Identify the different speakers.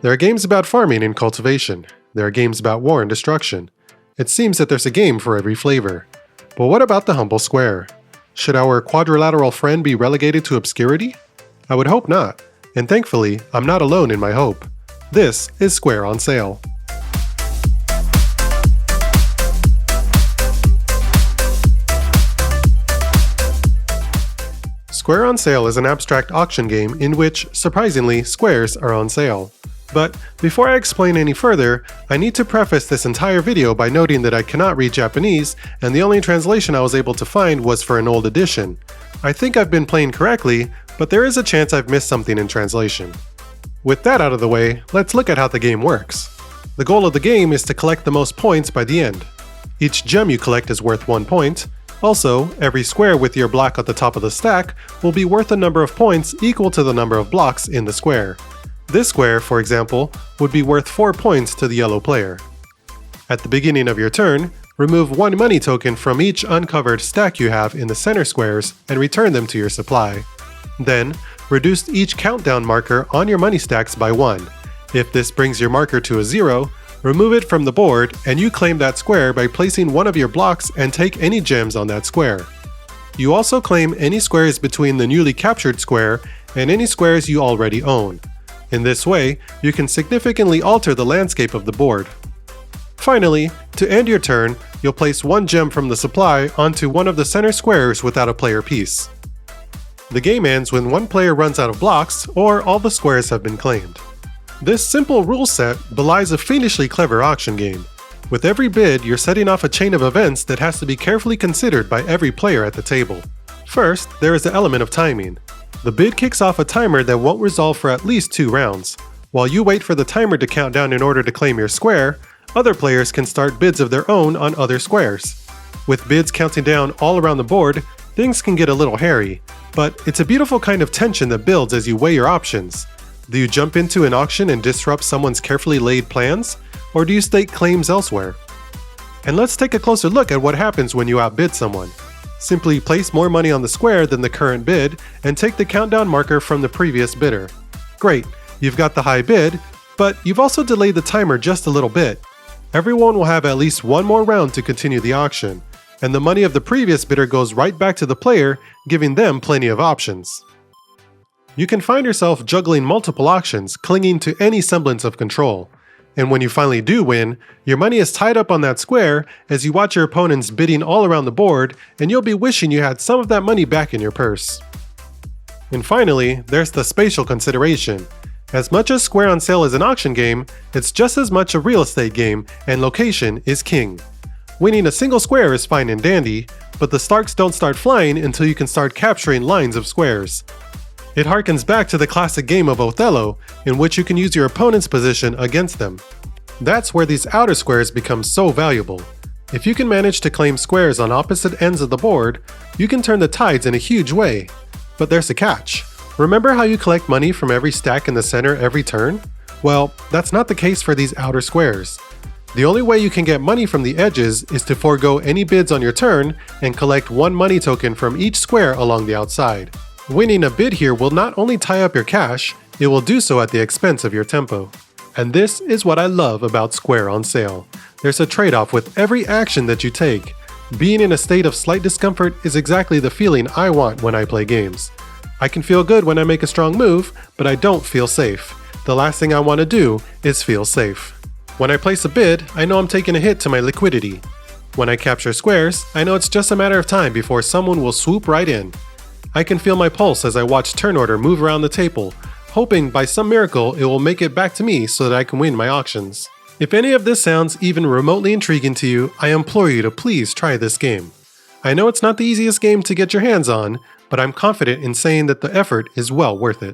Speaker 1: There are games about farming and cultivation. There are games about war and destruction. It seems that there's a game for every flavor. But what about the humble square? Should our quadrilateral friend be relegated to obscurity? I would hope not, and thankfully, I'm not alone in my hope. This is Square on Sale. Square on Sale is an abstract auction game in which, surprisingly, squares are on sale. But before I explain any further, I need to preface this entire video by noting that I cannot read Japanese, and the only translation I was able to find was for an old edition. I think I've been playing correctly, but there is a chance I've missed something in translation. With that out of the way, let's look at how the game works. The goal of the game is to collect the most points by the end. Each gem you collect is worth 1 point. Also, every square with your block at the top of the stack will be worth a number of points equal to the number of blocks in the square. This square, for example, would be worth 4 points to the yellow player. At the beginning of your turn, remove 1 money token from each uncovered stack you have in the center squares and return them to your supply. Then, reduce each countdown marker on your money stacks by 1. If this brings your marker to a 0, remove it from the board and you claim that square by placing one of your blocks and take any gems on that square. You also claim any squares between the newly captured square and any squares you already own. In this way, you can significantly alter the landscape of the board. Finally, to end your turn, you'll place 1 gem from the supply onto one of the center squares without a player piece. The game ends when 1 player runs out of blocks or all the squares have been claimed. This simple rule set belies a fiendishly clever auction game. With every bid, you're setting off a chain of events that has to be carefully considered by every player at the table. First, there is the element of timing. The bid kicks off a timer that won't resolve for at least 2 rounds. While you wait for the timer to count down in order to claim your square, other players can start bids of their own on other squares. With bids counting down all around the board, things can get a little hairy, but it's a beautiful kind of tension that builds as you weigh your options. Do you jump into an auction and disrupt someone's carefully laid plans, or do you stake claims elsewhere? And let's take a closer look at what happens when you outbid someone. Simply place more money on the square than the current bid and take the countdown marker from the previous bidder. Great, you've got the high bid, but you've also delayed the timer just a little bit. Everyone will have at least 1 more round to continue the auction, and the money of the previous bidder goes right back to the player, giving them plenty of options. You can find yourself juggling multiple auctions, clinging to any semblance of control. And when you finally do win, your money is tied up on that square as you watch your opponents bidding all around the board, and you'll be wishing you had some of that money back in your purse. And finally, there's the spatial consideration. As much as Square on Sale is an auction game, it's just as much a real estate game, and location is king. Winning a single square is fine and dandy, but the Starks don't start flying until you can start capturing lines of squares. It harkens back to the classic game of Othello, in which you can use your opponent's position against them. That's where these outer squares become so valuable. If you can manage to claim squares on opposite ends of the board, you can turn the tides in a huge way. But there's a catch. Remember how you collect money from every stack in the center every turn? Well, that's not the case for these outer squares. The only way you can get money from the edges is to forego any bids on your turn and collect 1 money token from each square along the outside. Winning a bid here will not only tie up your cash, it will do so at the expense of your tempo. And this is what I love about Square on Sale. There's a trade-off with every action that you take. Being in a state of slight discomfort is exactly the feeling I want when I play games. I can feel good when I make a strong move, but I don't feel safe. The last thing I want to do is feel safe. When I place a bid, I know I'm taking a hit to my liquidity. When I capture squares, I know it's just a matter of time before someone will swoop right in. I can feel my pulse as I watch turn order move around the table, hoping by some miracle it will make it back to me so that I can win my auctions. If any of this sounds even remotely intriguing to you, I implore you to please try this game. I know it's not the easiest game to get your hands on, but I'm confident in saying that the effort is well worth it.